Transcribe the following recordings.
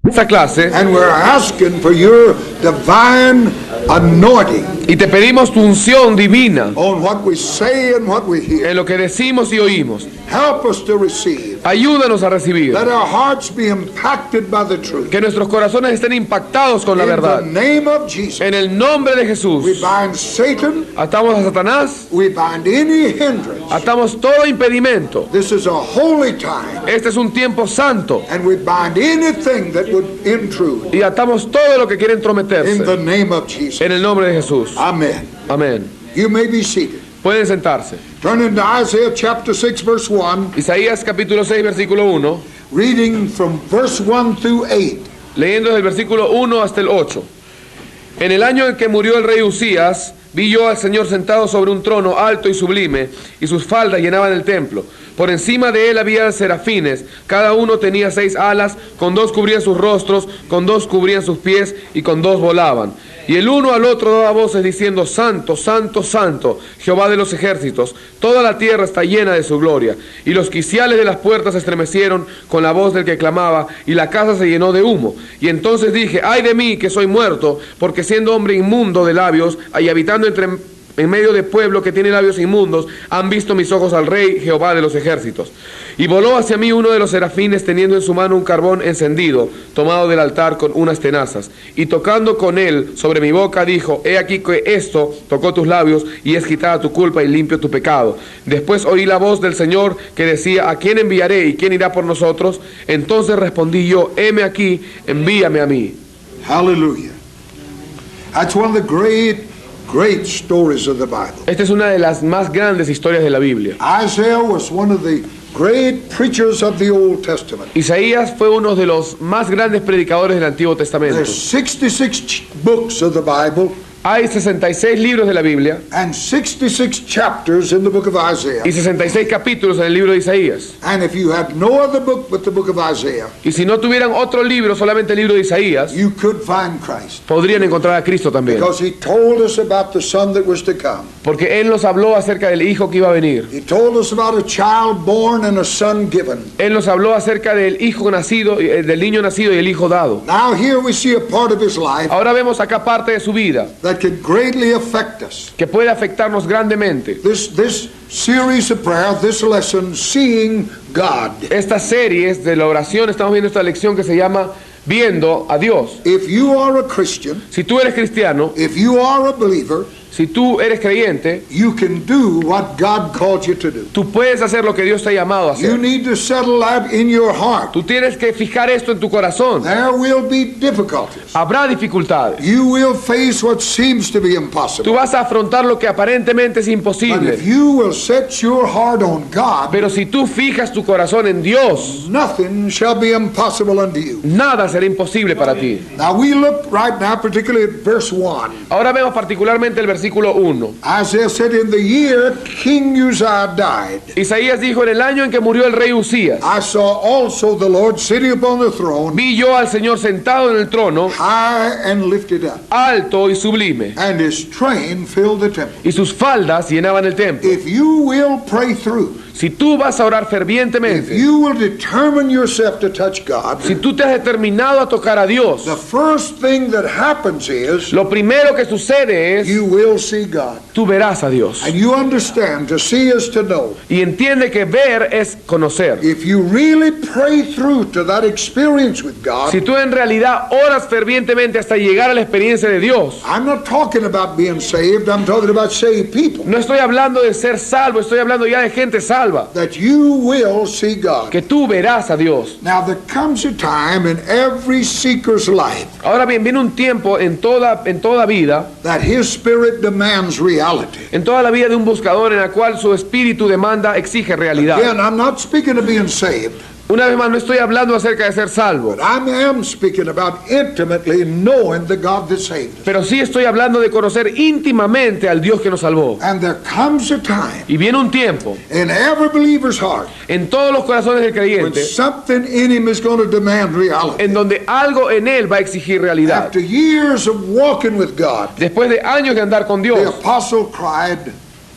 esta clase and we're asking for your divine anointing y te pedimos tu unción divina on what we say and what we hear. en lo que decimos y oímos. Help us to receive. Ayúdanos a recibir. Let our hearts be impacted by the truth. Que nuestros corazones estén impactados con la In verdad. the name of Jesus, En el nombre de Jesús. we bind Satan, Atamos a Satanás. we bind any hindrance. Atamos todo impedimento. This is a holy time, Este es un tiempo santo. and we bind anything that would intrude. Y atamos todo lo que quiere In the entrometerse. name of Jesus. En el nombre de Jesús. Amen. Amén. You may be seated. Pueden sentarse. Turn into Isaiah chapter 6, verse 1, Isaías capítulo 6, versículo 1. reading from verse 1 through 8. Leyendo desde el versículo 1 hasta el 8. En el año en que murió el rey Usías, vi yo al Señor sentado sobre un trono alto y sublime, y sus faldas llenaban el templo. Por encima de él había serafines, cada uno tenía 6 alas, con 2 cubrían sus rostros, con 2 cubrían sus pies, y con 2 volaban. Y el uno al otro daba voces diciendo: Santo, Santo, Santo, Jehová de los ejércitos, toda la tierra está llena de su gloria. Y los quiciales de las puertas se estremecieron con la voz del que clamaba, y la casa se llenó de humo. Y entonces dije: ay de mí, que soy muerto, porque siendo hombre inmundo de labios, y habitando en medio de pueblo que tiene labios inmundos, han visto mis ojos al Rey, Jehová de los ejércitos. Y voló hacia mí uno de los serafines, teniendo en su mano un carbón encendido, tomado del altar con unas tenazas. Y tocando con él sobre mi boca, dijo: he aquí que esto tocó tus labios, y es quitada tu culpa y limpio tu pecado. Después oí la voz del Señor que decía: ¿a quién enviaré y quién irá por nosotros? Entonces respondí yo: heme aquí, envíame a mí. Hallelujah. That's one of the great stories of the Bible. Esta es una de las más grandes historias de la Biblia. Isaiah was one of the great preachers of the Old Testament. Isaías fue uno de los más grandes predicadores del Antiguo Testamento. There's 66 books of the Bible Hay 66 libros de la Biblia and 66 chapters in the book of Isaiah. y 66 capítulos en el libro de Isaías. And if you had no other book but the book of Isaiah, Y si no tuvieran otro libro, solamente el libro de Isaías, you could find Christ. podrían encontrar a Cristo también. Because he told us about the son that was to come. Porque Él nos habló acerca del Hijo que iba a venir. He told us about a child born and a son given. Él nos habló acerca del Hijo nacido, del niño nacido y el Hijo dado. Now here we see a part of his life Ahora vemos acá parte de su vida that could greatly affect us. que puede afectarnos grandemente. This series of prayer, this lesson, Seeing God. Estas series de la oración, estamos viendo esta lección que se llama Viendo a Dios. If you are a Christian, Si tú eres cristiano, if you are a believer, si tú eres creyente, you can do what God called you to do. tú puedes hacer lo que Dios te ha llamado a You hacer. need to settle that in your heart. Tú tienes que fijar esto en tu corazón. There will be difficulties. Habrá dificultades. You will face what seems to be Tú impossible. vas a afrontar lo que aparentemente es But imposible. if you will set your heart on God, Pero si tú fijas tu corazón en Dios, nothing shall be impossible unto you. nada será imposible para ti. Now we look right now particularly at verse 1. Ahora vemos particularmente el versículo 1. Isaiah said, in the year King Uzziah died, Isaías dijo: en el año en que murió el rey Usías, I saw also the Lord sitting upon the throne, vi yo al Señor sentado en el trono, high and lifted up, alto y sublime, and his train filled the temple. y sus faldas llenaban el templo. If you will pray through, Si tú vas a orar if fervientemente, you will determine yourself to touch God, si tú te has determinado a tocar a Dios, the first thing that happens is lo primero que sucede es, you will see God. tú verás a Dios. And you understand, to see is to know. Y entiende que ver es conocer. If you really pray through to that experience with God, Si tú en realidad oras fervientemente hasta llegar a la experiencia de Dios, I'm not talking about being saved, I'm talking about saved people, no estoy hablando de ser salvo, estoy hablando ya de gente salva, that you will see God. que tú verás a Dios. Now there comes a time in every seeker's life Ahora bien, viene un tiempo en toda vida, that his spirit demands reality. en toda la vida de un buscador, en la cual su espíritu demanda, exige realidad. Again, I'm not speaking of being saved, Una vez más, no estoy hablando acerca de ser salvo, but I am speaking about intimately knowing the God that saved us. pero sí estoy hablando de conocer íntimamente al Dios que nos salvó. And there comes a time Y viene un tiempo in every believer's heart en todos los corazones del when creyente something in him is going to demand reality. en donde algo en él va a exigir realidad. After years of walking with God, Después de años de andar con the Dios, apostle cried,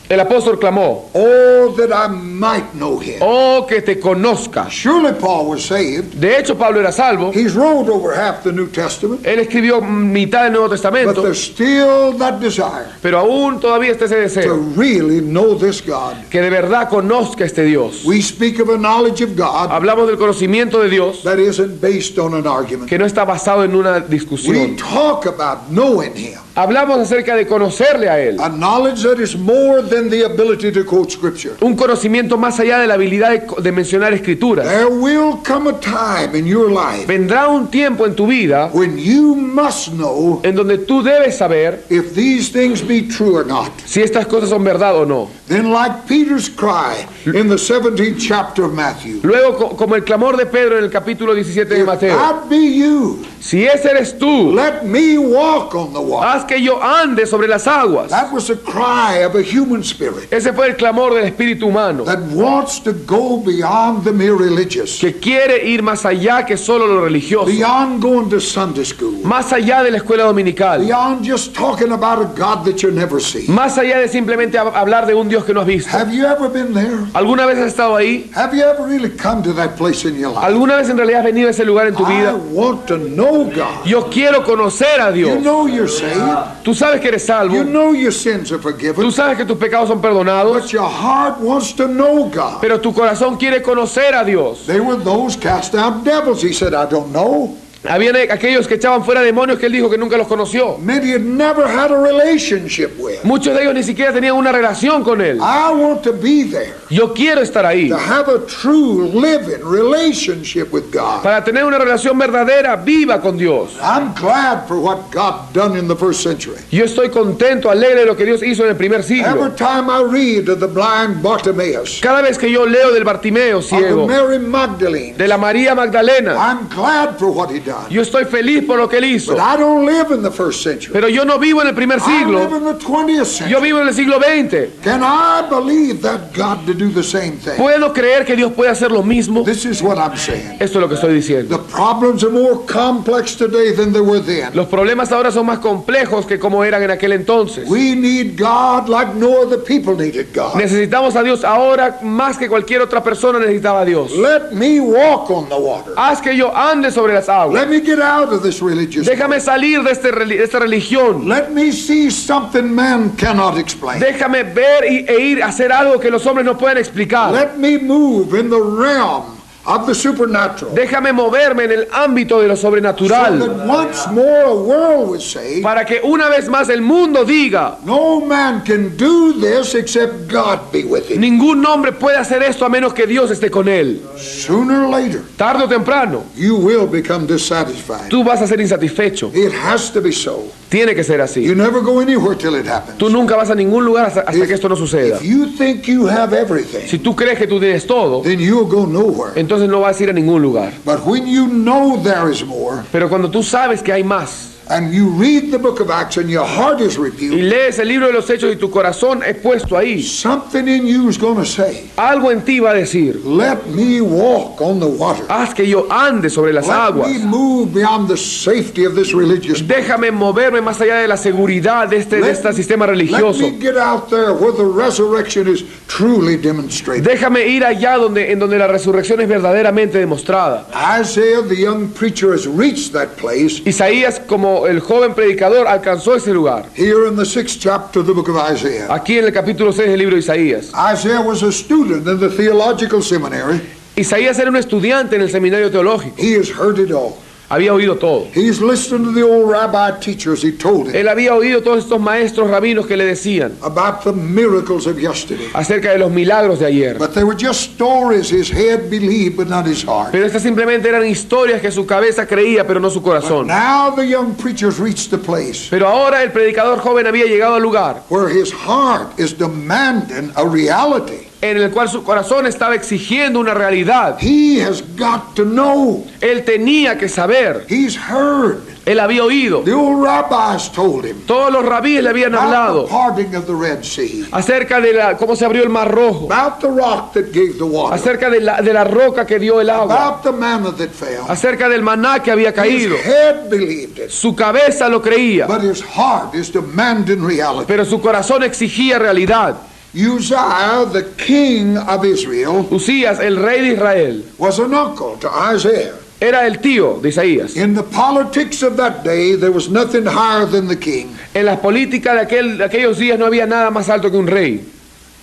El apóstol clamó, Oh, that I might know him. oh, que te conozca. Surely Paul was saved. De hecho, Pablo era salvo. He's wrote over half the New Testament. Él escribió mitad del Nuevo But Testamento, there's still that desire pero aún todavía está ese to deseo, really know this God. que de verdad conozca a este Dios. We speak of a knowledge of God Hablamos del conocimiento de Dios, that isn't based on an argument. que no está basado en una We discusión. talk about knowing him. Hablamos acerca de conocerle a Él. A knowledge that is more than the ability to quote scripture. Un conocimiento más allá de la habilidad de mencionar escrituras. There will come a time in your life Vendrá un tiempo en tu vida when you must know en donde tú debes saber if these things be true or not. si estas cosas son verdad o no. Then, like Peter's cry in the 17th chapter of Matthew, Luego, como el clamor de Pedro en el capítulo 17 de if Mateo, that be you, si ese eres tú, let me walk on the water. haz que yo ande sobre las aguas. That was the cry of a human spirit Ese fue el clamor del espíritu humano, that wants to go beyond the mere religious, que quiere ir más allá que solo lo religioso, beyond going to Sunday school, más allá de la escuela dominical, beyond just talking about a God that you never see. más allá de simplemente hablar de un Dios que no has visto. Have you ever been there? ¿Alguna vez has estado ahí? Have you ever really come to that place in your life? ¿Alguna vez en realidad has venido a ese lugar en tu I vida? want to know God. Yo quiero conocer a You Dios. know you're saved. Tú sabes que eres salvo. You know your sins are Tú forgiven. sabes que tus pecados son perdonados. But your heart wants to know God. Pero tu corazón quiere conocer a Dios. They were those cast out devils. He said, I don't know. Habían aquellos que echaban fuera demonios que él dijo que nunca los conoció. Many had never had a relationship with. Muchos de ellos ni siquiera tenían una relación con él. I want to be there. Yo quiero estar ahí To have a true living relationship with God. para tener una relación verdadera, viva con Dios. I'm glad for what God done in the first century. Yo estoy contento, alegre de lo que Dios hizo en el primer Every siglo. time I read of the blind Bartimaeus, Cada vez que yo leo del Bartimeo of the ciego, Mary Magdalene, de la María Magdalena, I'm glad for what he done. yo estoy feliz por lo que él hizo. But I don't live in the first century. Pero yo no vivo en el primer I live siglo, in the 20th century. yo vivo en el siglo XX. Can I believe that God to do the same thing? ¿Puedo creer que Dios puede hacer lo mismo? This is what I'm saying. Esto es lo que estoy diciendo. The problems are more complex today than they were then. Los problemas ahora son más complejos que como eran en aquel entonces. We need God like no other people needed God. Necesitamos a Dios ahora más que cualquier otra persona necesitaba a Dios. Let me walk on the water. Haz que yo ande sobre las aguas. Let me get out of this religious. Déjame salir de esta religión. Let me see something man cannot explain. Déjame ver e ir a hacer algo que los hombres no pueden explicar. Let me move in the realm of the supernatural. Déjame moverme en el ámbito de lo So sobrenatural. that once more a world would say, Para que una vez más el mundo diga, no man can do this except God be with him. ningún hombre puede hacer esto a menos que Dios esté con él. Sooner or later, Tarde o temprano, you will become dissatisfied. tú vas a ser insatisfecho. It has to be so. Tiene que ser así. You never go anywhere till it happens. Tú nunca vas a ningún lugar hasta que esto no suceda. If you think you have everything, Si tú crees que tú tienes todo, then you'll go nowhere. entonces no vas a ir a ningún lugar. But when you know there is more, Pero cuando tú sabes que hay más, and you read the book of Acts and your heart is y rebuked, lees el libro de los Hechos y tu corazón es puesto ahí, something in you is going to say, algo en ti va a decir, let me walk on the water. haz que yo ande sobre las Let aguas. me move beyond the safety of this religious. Déjame moverme más allá de la seguridad de este sistema Let religioso. me get out there where the resurrection is truly demonstrated. Déjame ir allá en donde la resurrección es verdaderamente demostrada. Isaiah, the young preacher, has reached that place Isaías, como el joven predicador, alcanzó ese lugar. here in the 6th chapter of the book of Isaiah. Aquí en el capítulo 6 del libro de Isaías. Isaiah was a student in the theological seminary. Isaías era un estudiante en el seminario teológico. He has heard it all. Había oído todo. He's listened to the old rabbi teachers. He told him Él había oído todos estos maestros rabinos que le decían about the miracles of yesterday. acerca de los milagros de ayer. But they were just stories his head believed, but not his heart. Pero estas simplemente eran historias que su cabeza creía, pero no su corazón. Now the young preacher's reached the place Pero ahora el predicador joven había llegado al lugar where his heart is demanding a reality. en el cual su corazón estaba exigiendo una realidad. He has got to know. Él tenía que saber. He's heard. Él había oído. The old rabbis told him Todos los rabíes le habían about the hablado parting of the Red Sea, acerca de cómo se abrió el Mar Rojo, about the rock that gave the water, acerca de la roca que dio el agua, about the manna that fell. acerca del maná que había His caído. head believed it, Su cabeza lo creía, but his heart is demanding reality. pero su corazón exigía realidad. Uzziah, the king of Israel, Usías, el rey de Israel, was an uncle to Isaiah. era el tío de Isaías. In the politics of that day, there was nothing higher than the king. En las políticas de aquellos días no había nada más alto que un rey.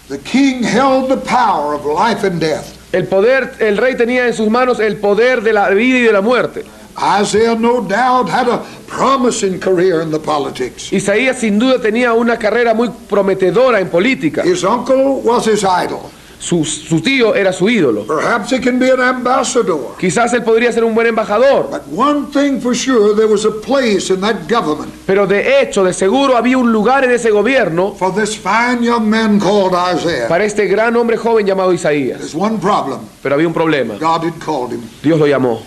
The king held the power of life and death. El rey tenía en sus manos el poder de la vida y de la muerte. Isaiah, no doubt, had a promising career in the politics. Isaías sin duda tenía una carrera muy prometedora en política. His uncle was his idol. Su tío era su ídolo. Perhaps he can be an ambassador. Quizás él podría ser un buen embajador. But one thing for sure, there was a place in that government Pero de hecho, de seguro, había un lugar en ese gobierno for this fine young man called Isaiah. para este gran hombre joven llamado Isaías. There's one problem. Pero había un problema. God had called him. Dios lo llamó.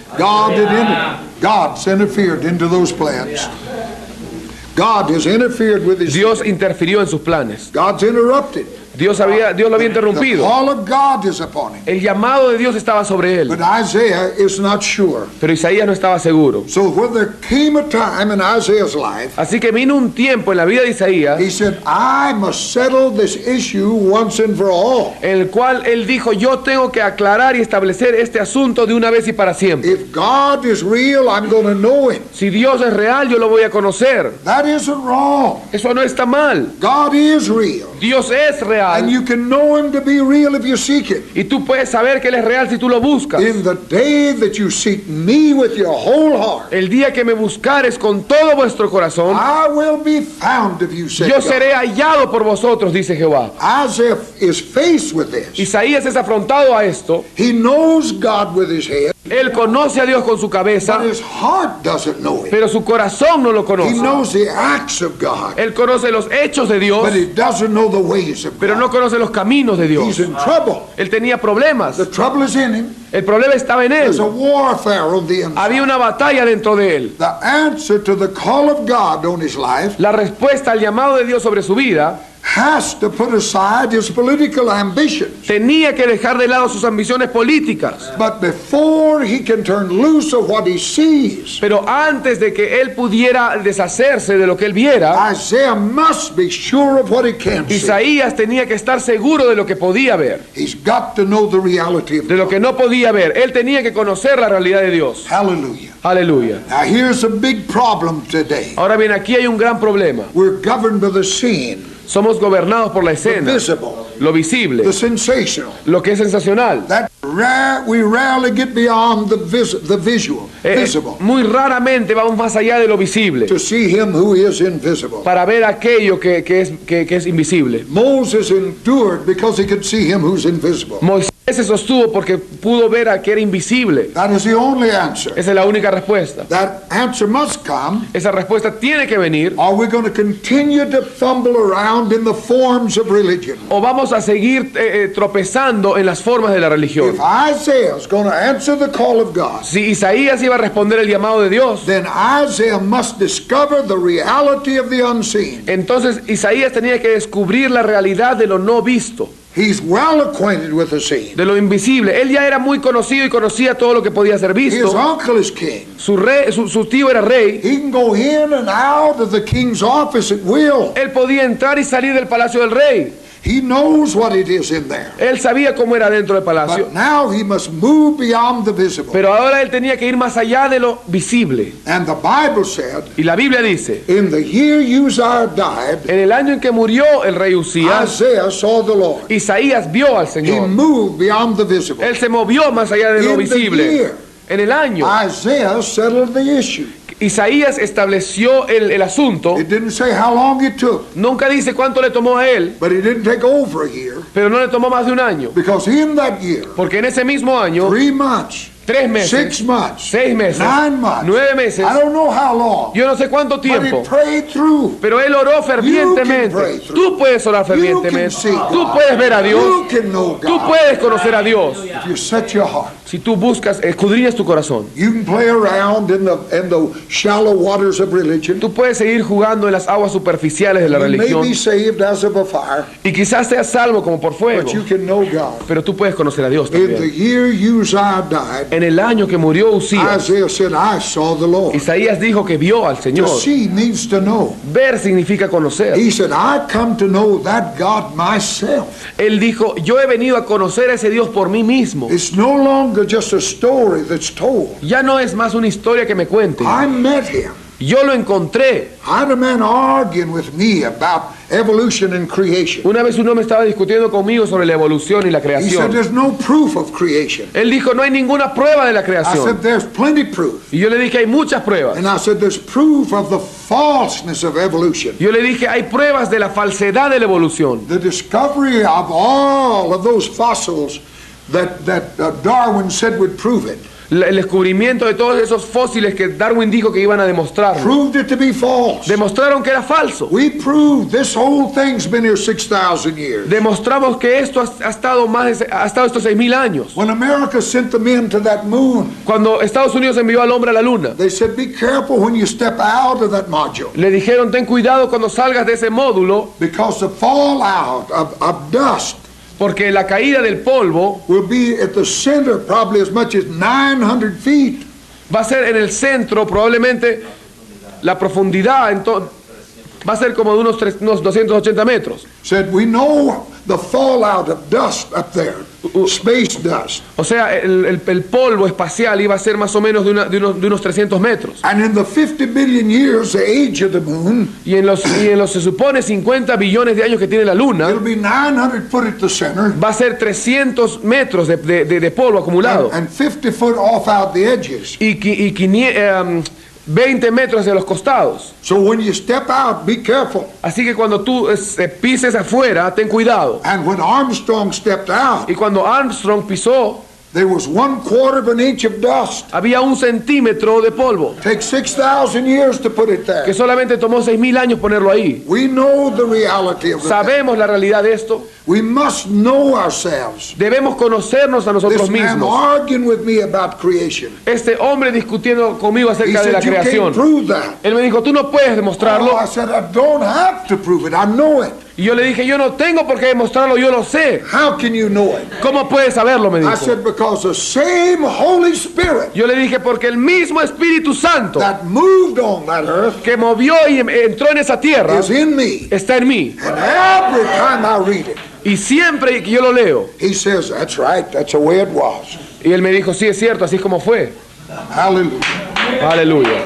God's interfered into those plans. God has interfered with his. Dios interfirió en sus planes. God's interrupted. Dios lo había The interrumpido. call of God is upon him. El llamado de Dios estaba sobre él. But Isaiah is not sure. Pero Isaías no estaba seguro. So when there came a time in Isaiah's life, Así que vino un tiempo en la vida de Isaías he said, I must settle this issue once and for all. en el cual él dijo: yo tengo que aclarar y establecer este asunto de una vez y para siempre. If God is real, I'm going to know him. Si Dios es real, yo lo voy a conocer. That isn't wrong. Eso no está mal. God is real. Dios es And real. you can know him to be real if you seek him. Y tú puedes saber que él es real si tú lo buscas. In the day that you seek me with your whole heart, El día que me buscares con todo vuestro corazón, I will be found of you, said yo God. seré hallado por vosotros, dice Jehová. Isaiah is faced with this. Isaías es afrontado a esto. He knows God with his head, Él conoce a Dios con su cabeza, but his heart doesn't know him. pero su corazón no lo He conoce. knows the acts of God, Él conoce los hechos de Dios, but he doesn't know the ways of pero God. no conoce los caminos de Dios. He's in trouble. Él tenía problemas. The trouble is in him. El problema estaba en él. There's a warfare on the inside. Había una batalla dentro de él. The answer to the call of God on his life La respuesta al llamado de Dios sobre su vida has to put aside his political ambitions. tenía que dejar de lado sus ambiciones políticas. But before he can turn loose of what he sees, Pero antes de que él pudiera deshacerse de lo que él viera, Isaiah must be sure of what he can see. Isaías tenía que estar seguro de lo que podía ver, He's got to know the reality of de lo que no podía ver. Él tenía que conocer la realidad de Dios. Hallelujah. Aleluya. Now here's a big problem today. Ahora bien, aquí hay un gran problema. We're governed by the seen, Somos gobernados por la the escena, visible, lo visible, the sensational. lo que es sensacional. We rarely get beyond the visual, visible, Muy raramente vamos más allá de lo visible to see him who is invisible. para ver aquello que es invisible. Moses endured because he could see him who's invisible. Moisés se sostuvo porque pudo ver a que era invisible. That is the only answer. Esa es la única respuesta. That answer must come, Esa respuesta tiene que venir, or we're going to continue to fumble around in the forms of religion. o vamos a seguir tropezando en las formas de la religión. If Isaiah is going to answer the call of God, Si Isaías iba a responder el llamado de Dios, then Isaiah must discover the reality of the unseen. entonces Isaías tenía que descubrir la realidad de lo no visto, He's well acquainted with the seen. de lo invisible. Él ya era muy conocido y conocía todo lo que podía ser His visto. uncle is king. Su tío era rey. He can go in and out of the king's office at will. Él podía entrar y salir del palacio del rey. He knows what it is in there. Él sabía cómo era dentro del palacio. But now he must move beyond the visible. Pero ahora él tenía que ir más allá de lo visible. And the Bible said, Y la Biblia dice, in the year Uzziah died, en el año en que murió el rey Usías, Isaiah saw the Lord. Isaías vio al He Señor. moved beyond the visible. Él se movió más allá de lo In the visible. year, En el año, Isaiah settled the issue. Isaías estableció el asunto. It didn't say how long it took, Nunca dice cuánto le tomó a él, but it didn't take over a year, pero no le tomó más de un año. because in that year, Porque en ese mismo año, 3 months, 3 meses, 6 months, 6 meses, 9 months, 9 meses, I don't know how long, yo no sé cuánto but he tiempo, prayed through. pero él oró fervientemente. Tú puedes orar fervientemente. Tú puedes ver a You Dios. can know Tú God puedes conocer a Dios. if you set your heart. Si tú buscas, escudriñas tu corazón. You can play around in the shallow waters of religion. Tú puedes seguir jugando en las aguas superficiales de la You may religión. be saved as of a fire, Y quizás seas salvo como por fuego. but you can know God. Pero tú puedes conocer a Dios In the también. year Uzziah died, En el año que murió Usías, Isaiah said, I saw the Lord. Isaías dijo que vio al To Señor. see means to know. Ver significa conocer. He said, I come to know that God myself. Él dijo, yo he venido a conocer a ese Dios por mí mismo. It's no longer just a story that's told. Ya no es más una historia que me cuenten. I met him. Yo lo encontré. I had a man arguing with me about evolution and creation. Una vez un hombre estaba discutiendo conmigo sobre la evolución y la He said, creación. there's no proof of creation. Él dijo, no hay ninguna prueba de la I said, creación. there's plenty proof. Y yo le dije, hay muchas pruebas. And I said, there's proof of the falseness of evolution. Yo le dije, hay pruebas de la falsedad de la evolución. The discovery of all of those fossils that Darwin said would prove it, El descubrimiento de todos esos fósiles que Darwin dijo que iban a demostrar. proved it to be false. Demostraron que era falso. We proved this whole thing's been here 6,000 years. Demostramos que esto ha estado estos 6.000 años. When America sent the men to that moon, Cuando Estados Unidos envió al hombre a la luna, they said, be careful when you step out of that module, le dijeron, ten cuidado cuando salgas de ese módulo, because the fallout of dust porque la caída del polvo will be at the center probably as much as 900 feet. va a ser en el centro, probablemente la profundidad va a ser como de unos 280 metros. Said, we know the fallout of dust up there, space dust. O sea, el polvo espacial iba a ser más o menos de unos 300 metros. And in the 50 billion years, the age of the moon, Y en los se supone 50 billones de años que tiene la luna, it'll be 900 foot at the center va a ser 300 metros de polvo acumulado. and 50 foot off out the edges. Y 20 metros hacia los costados. So when you step out, be careful. Así que cuando tú pises afuera, ten cuidado. And when Armstrong stepped out, Y cuando Armstrong pisó, there was 1/4 of an inch of dust. había 1 centímetro de polvo, Takes 6,000 years to put it que there. solamente tomó 6.000 años ponerlo ahí. We know the reality of the thing. Sabemos la realidad de esto. We must know ourselves. Debemos conocernos a nosotros This man mismos. arguing with me about creation. Este hombre discutiendo conmigo He acerca de la said, you can't creación. prove that. Él me dijo, tú no puedes demostrarlo. Oh, I said, I don't have to prove it. I know it. Y yo le dije, yo no tengo por qué demostrarlo, yo lo sé. How can you know it? ¿Cómo puedes saberlo? Me I dijo. said, because the same Holy Spirit Yo le dije, porque el mismo Espíritu Santo that moved on that earth que movió y entró en esa tierra is in me. está en mí. And every time I read it, Y siempre que yo lo leo, he says, that's right, that's the way it was. y él me dijo, sí, es cierto, así es como fue. Hallelujah. Aleluya,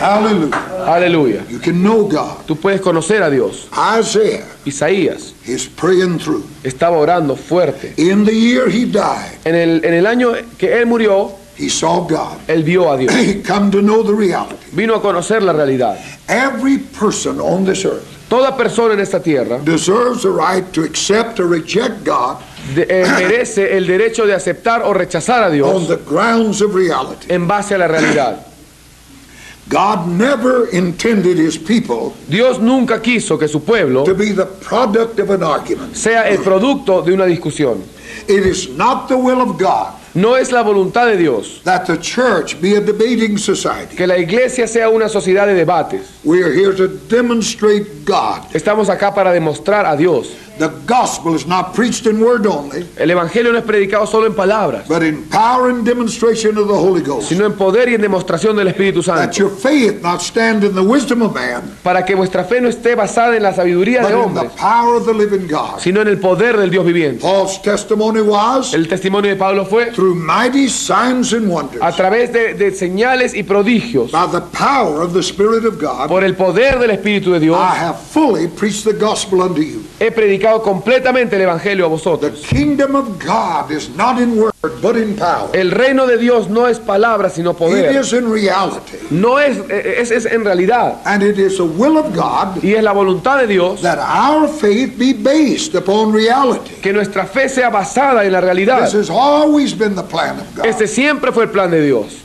Hallelujah. aleluya. You can know God. Tú puedes conocer a Dios. Isaiah Isaías is praying through. estaba orando fuerte. In the year he died, En el año que él murió, he saw God. él vio a Dios. He come to know the reality. Vino a conocer la realidad. Every person on this earth Toda persona en esta tierra deserves the right to accept or reject God merece el derecho de aceptar o rechazar a on Dios the grounds of reality. en base a la realidad. God never intended his people Dios nunca quiso que su pueblo to be the product of an argument. sea el producto de una discusión. It is not the will of God No es la voluntad de Dios that the church be a debating society. que la iglesia sea una sociedad de debates. We are here to demonstrate God. Estamos acá para demostrar a Dios. The gospel is not preached in word only, El evangelio no es predicado solo en palabras, but in power and demonstration of the Holy Ghost. sino en poder y en demostración del Espíritu That Santo. your faith not stand in the wisdom of man, Para que vuestra fe no esté basada en la sabiduría but de in the hombres, power of the living God. sino en el poder del Dios viviente. Paul's testimony was El testimonio de Pablo fue through mighty signs and wonders, a través de señales y prodigios, by the power of the Spirit of God. por el poder del Espíritu de Dios. I have fully preached the gospel unto you. He predicado completamente el evangelio a The vosotros. kingdom of God is not in word, but in power. El reino de Dios no es palabra, sino It poder. is in reality. No es en realidad. And it is the will of God Y es la voluntad de Dios that our faith be based upon reality. que nuestra fe sea basada en la realidad. This has always been the plan of God. Este siempre fue el plan de Dios.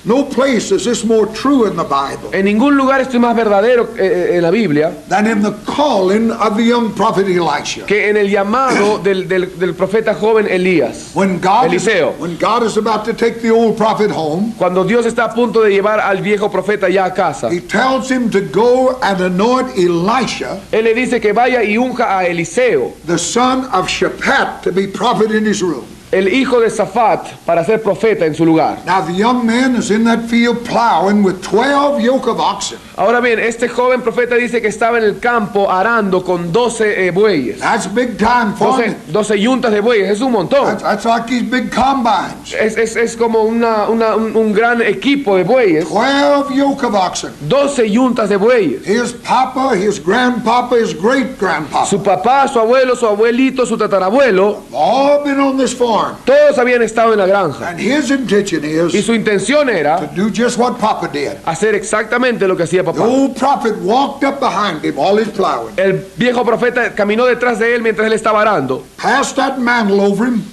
No place is this more true in the Bible En ningún lugar esto es más verdadero en la Biblia than in the calling of the young prophet Elisha. que en el llamado del profeta joven Elías. When God is about to take the old prophet home, Cuando Dios está a punto de llevar al viejo profeta ya a casa, he tells him to go and anoint Elisha, Él le dice que vaya y unja a Eliseo, the son of Shaphat, to be prophet in his room. el hijo de Safat para ser profeta en su lugar. Now the young man is in that field plowing with 12 yoke of oxen. Ahora bien, este joven profeta dice que estaba en el campo arando con 12 bueyes. That's big time farming. 12 yuntas de bueyes, es un montón. That's like these big combines. Es como un gran equipo de bueyes. 12 yoke of oxen. 12 yuntas de bueyes. His papa, his grandpapa, his great grandpapa. Su papá, su abuelo, su abuelito, su tatarabuelo, All been on this farm. todos habían estado en la granja. And his intention Y is su intención to era do just what Papa did. hacer exactamente lo que hacía The papá. old prophet walked up behind him while he's plowing, El viejo profeta caminó detrás de él mientras él estaba arando, passed that mantle over him,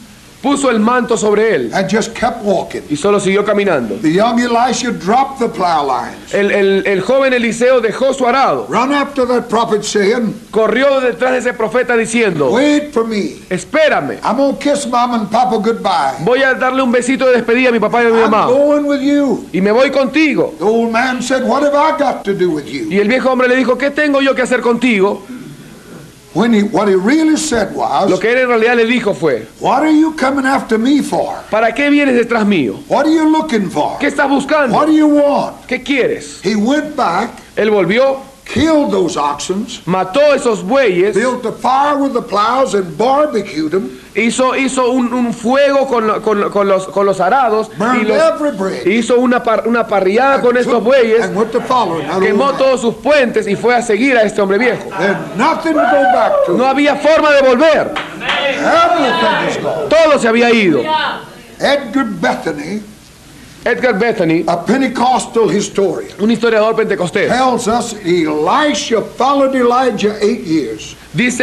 puso el manto sobre él and just kept walking. y solo siguió caminando. The young Elisha dropped the plow lines, El joven Eliseo dejó su arado, run after that prophet saying, corrió detrás de ese profeta diciendo: wait for me. espérame, I'm going to kiss mom and papa goodbye. voy a darle un besito de despedida a mi papá y a mi I'm mamá going with you. y me voy contigo. The old man said, what have I got to do with you? Y el viejo hombre le dijo: ¿qué tengo yo que hacer contigo? What he really said Lo was, que él en realidad le dijo fue: what are you coming after me for? ¿para qué vienes detrás mío? What are you looking for? ¿Qué estás buscando? What do you want? ¿Qué quieres? He went back, Él volvió, killed those oxen, mató esos bueyes, built a fire with the plows and barbecued them, hizo un fuego con los arados y burned every bridge, hizo una parrillada con estos bueyes, and went to following that old quemó man. todos sus puentes y fue a seguir a este hombre viejo. There's nothing to go back to. No había forma de volver, Everything is gone. todo se había ido. Edgar Bethany, Edgar Bethany, a Pentecostal historian, un historiador pentecostés, tells us Elisha followed Elijah 8 years.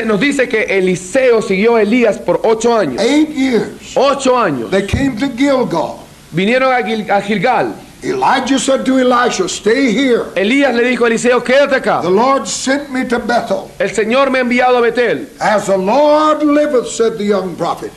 nos dice que Eliseo siguió a Elías por 8 años. 8 years. 8 años. They came to Gilgal. Vinieron a Gilgal. Elijah said to Elisha, stay here. Elías le dijo a Eliseo: quédate acá. The Lord sent me to Bethel. El Señor me ha enviado a Betel. As the Lord liveth, said the young prophet,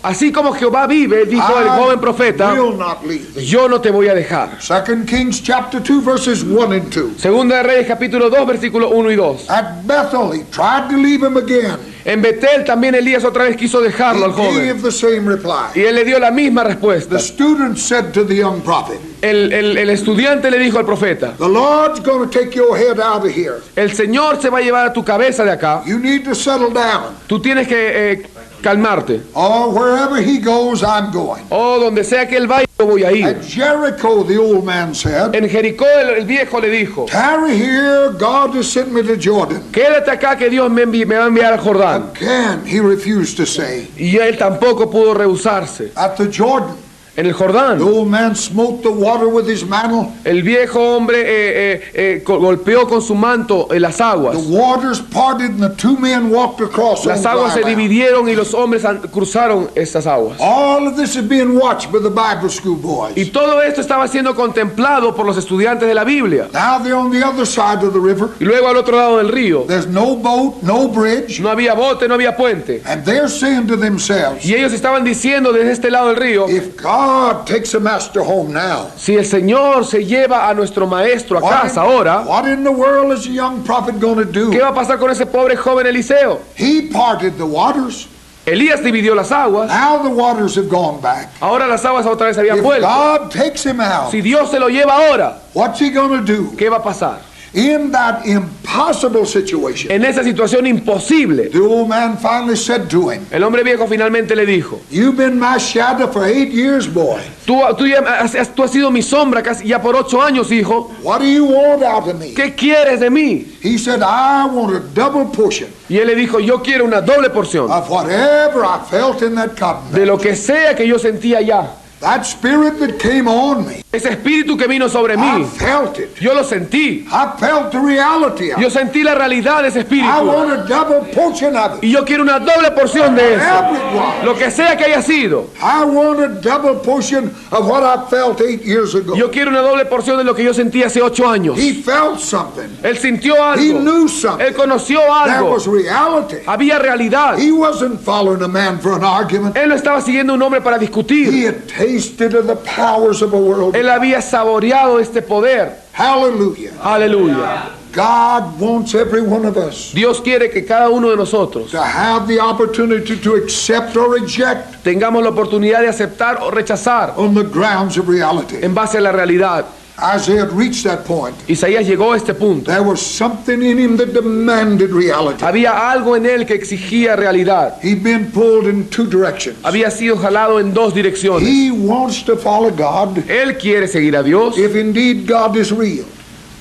Así como Jehová vive, dijo el joven profeta, I will not leave thee. yo no te voy a dejar. 2 Kings chapter 2 verses 1 and 2. Segunda de Reyes capítulo 2 versículos 1 y 2. At Bethel he tried to leave him again. En Betel también Elías otra vez quiso dejarlo al He joven. gave the same reply. Y él le dio la misma respuesta. The student said to the young prophet, El estudiante le dijo al profeta: the Lord's going to take your head out of here. el Señor se va a llevar a tu cabeza de acá. You need to settle down. Tú tienes que calmarte. Or wherever he goes, I'm going. O donde sea que él vaya, yo voy a ir. At Jericho, the old man said, En Jericó el viejo le dijo: tarry here, God has sent me to Jordan. quédate acá que Dios me va a enviar al Jordán. Again, he refused to say. Y él tampoco pudo rehusarse. At the Jordan, En el Jordán, the old man smote the water with his mantle. el viejo hombre golpeó con su manto las aguas. The waters parted and the two men walked across on Las aguas dry se land. dividieron y los hombres cruzaron estas aguas. All of this is being watched by the Bible school boys. Y todo esto estaba siendo contemplado por los estudiantes de la Biblia. Now they're on the other side of the river. Y luego al otro lado del río, There's no boat, no bridge. no había bote, no había puente. And they're saying to themselves, Y ellos estaban diciendo desde este lado del río: if God takes a master home now, si el Señor se lleva a nuestro maestro a casa ahora, what in the world is the young prophet going to ¿qué do? va a pasar con ese pobre joven Eliseo? He parted the waters. Elías dividió las aguas, Now the waters have gone back. ahora las aguas otra vez habían If vuelto. God takes him out, Si Dios se lo lleva ahora, what's he going to do? ¿qué va a pasar? In that impossible situation, En esa situación imposible, the old man finally said to him, el hombre viejo finalmente le dijo: you've been my shadow for 8 years, boy. tú has sido mi sombra casi ya por 8 años, hijo. What do you want out of me? ¿Qué quieres de mí? He said, I want a double portion Y él le dijo: yo quiero una doble porción of whatever I felt in that de covenant. lo que sea que yo sentía allá. That spirit that came on me, Ese espíritu que vino sobre I mí, felt it. yo lo sentí. I felt the reality of Yo it. sentí la realidad de ese I espíritu. want a double portion of it. Y yo quiero una doble porción de eso. Everyone. Lo que sea que haya sido. I want a double portion of what I felt 8 years ago. Yo quiero una doble porción de lo que yo sentí hace 8 años. He felt something. Él sintió He algo. knew something. Él conoció There algo. was reality. Había realidad. He wasn't following a man for an argument. Él no estaba siguiendo un hombre para He discutir. had tasted of the powers of a world. Él había saboreado este poder. Hallelujah. Aleluya. God wants every one of us Dios quiere que cada uno de nosotros to have the opportunity to accept or reject tengamos la oportunidad de aceptar o rechazar on the grounds of reality. en base a la realidad. Isaiah had reached that point. Isaías llegó a este punto. There was something in him that demanded reality. Había algo en él que exigía realidad. He'd been pulled in two directions. Había sido jalado en dos direcciones. He wants to follow God Él quiere seguir a Dios if indeed God is real.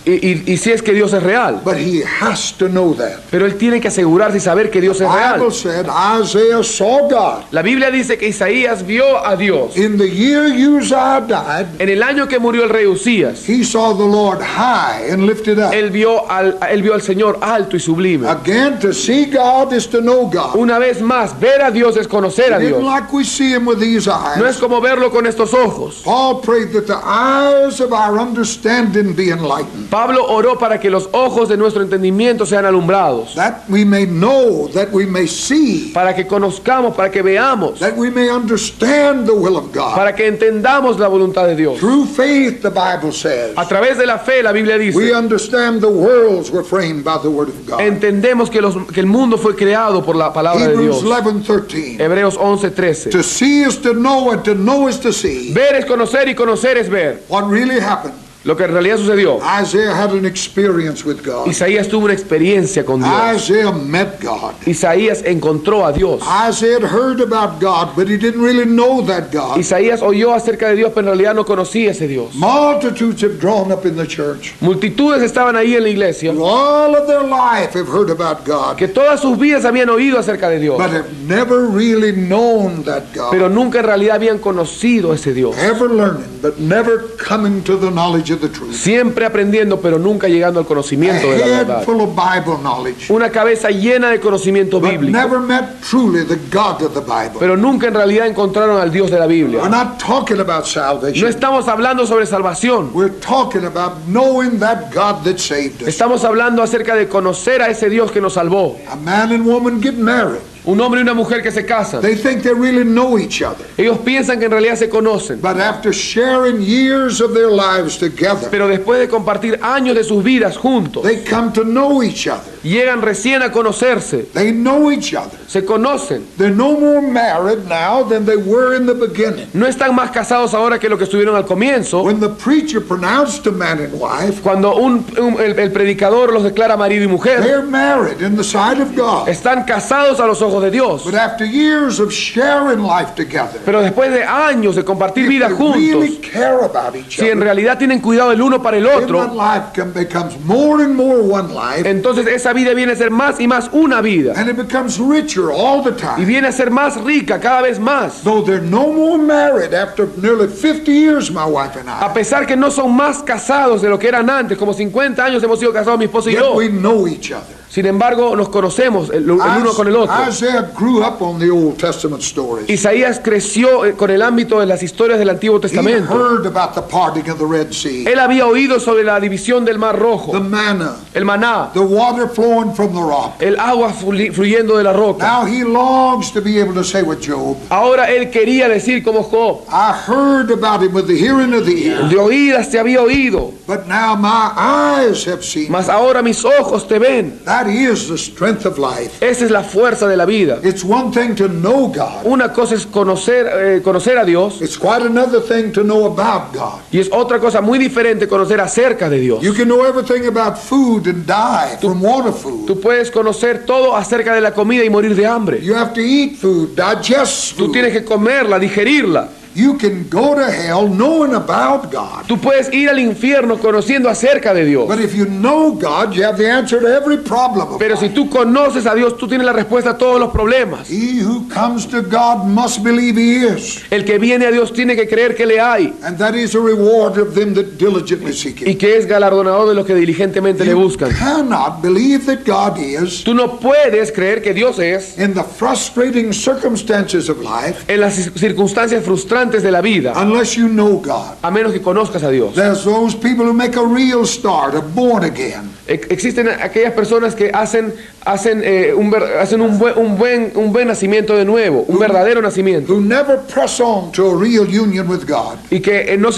y si es que Dios es real. But he has to know that. Pero él tiene que asegurarse y saber que Dios es The real. Bible said Isaiah saw God. La Biblia dice que Isaías vio a Dios. In the year Uzziah died, En el año que murió el rey Usías, he saw the Lord high and lifted up. él vio al Señor alto y sublime. Again, to see God is to know God. Una vez más, ver a Dios es conocer a It Dios. isn't like we see him with these No es eyes. como verlo con estos ojos. Paul prayed that the eyes of our understanding be enlightened, Pablo oró para que los ojos de nuestro entendimiento sean alumbrados, that we may know, that we may see, para que conozcamos, para que veamos, that we may understand the will of God. para que entendamos la voluntad de Dios. Through faith, the Bible says, A través de la fe, la Biblia we dice, understand the worlds were framed by the word of God. entendemos que el mundo fue creado por la palabra de Hebrews Dios. 11:13. Hebreos 11:13. To see is to know, and to know is to see. Ver es conocer y conocer es ver. What really happened? Lo que en realidad sucedió. Isaiah had an experience with God. Isaías tuvo una experiencia con Dios. Isaiah met God. Isaías encontró a Dios. Isaiah had heard about God, but he didn't really know that God. Isaías oyó acerca de Dios, pero en realidad no conocía ese Dios. Multitudes have drawn up in the church. Multitudes estaban ahí en la iglesia All of their life have heard about God, que todas sus vidas habían oído acerca de Dios, but have never really known that God. pero nunca en realidad habían conocido a ese Dios. Ever learning, but never coming to the knowledge of the truth. Siempre aprendiendo, pero nunca llegando al A conocimiento de la head verdad. full of Bible knowledge, Una cabeza llena de conocimiento but bíblico, never met truly the God of the Bible. pero nunca en realidad encontraron al Dios de la We're Biblia. not talking about No salvation. estamos hablando sobre salvación. We're talking about knowing that God that saved us. Estamos hablando acerca de conocer a ese Dios que nos salvó. A man and woman get married. Un hombre y una mujer que se casan. They think they really know each other. Ellos piensan que en realidad se conocen, But after sharing years of their lives together, pero después de compartir años de sus vidas juntos, they come to know each other. llegan recién a conocerse, They know each other. se conocen. They're no more married now than they were in the beginning. No están más casados ahora que lo que estuvieron al comienzo. When the preacher pronounced a man and wife, Cuando el predicador los declara marido y mujer, they're married in the sight of God. están casados a los ojos de Dios. But after years of sharing life together, Pero después de años de compartir if vida they juntos, really care about each si en other, realidad tienen cuidado el uno para el then that otro, life becomes more and more one life, entonces esa vida viene a ser más y más una vida. and it becomes richer all the Y time. viene a ser más rica cada vez más. Though they're no more married after nearly 50 years, my wife and A I, pesar que no son más casados de lo que eran antes, como 50 años hemos sido casados mi esposa y yet yo. we know each other. Sin embargo, nos conocemos el uno con el otro. Isaiah grew up on the Old Testament stories. Isaías creció con el ámbito de las historias del Antiguo He Testamento. heard about the parting of the Red Sea, Él había oído sobre la división del Mar the Rojo, manna, el maná, the water flowing from the rock. el agua fluyendo de la roca. Now he longs to be able to say with Job, Ahora él quería decir como Job, I heard about him with the hearing of the ear, de oídas te había oído, but now my eyes have seen. mas ahora mis ojos te ven. That is the strength of life. Esa es la fuerza de la vida. It's one thing to know God. Una cosa es conocer a Dios, It's quite another thing to know about God. y es otra cosa muy diferente conocer acerca de Dios. You can know everything about food and die from water food. Tú puedes conocer todo acerca de la comida y morir de hambre. You have to eat food, digest Tú food. tienes que comerla, digerirla. You can go to hell knowing about God. Tú puedes ir al infierno conociendo acerca de Dios. But if you know God, you have the answer to every problem of Pero si life. tú conoces a Dios, tú tienes la respuesta a todos los problemas. He who comes to God must believe He is. El que viene a Dios tiene que creer que le hay And that is a reward of them that diligently seek y Him. que es galardonador de los que diligentemente le You buscan. cannot believe that God is Tú no puedes creer que Dios es in the frustrating circumstances of life en las circunstancias frustrantes de la vida, unless you know God. a menos que conozcas a Dios. There's those people who make a real start, a born again. Existen aquellas personas que hacen un buen nacimiento de nuevo, un verdadero nacimiento. Who never press on to a real union with God. Y que no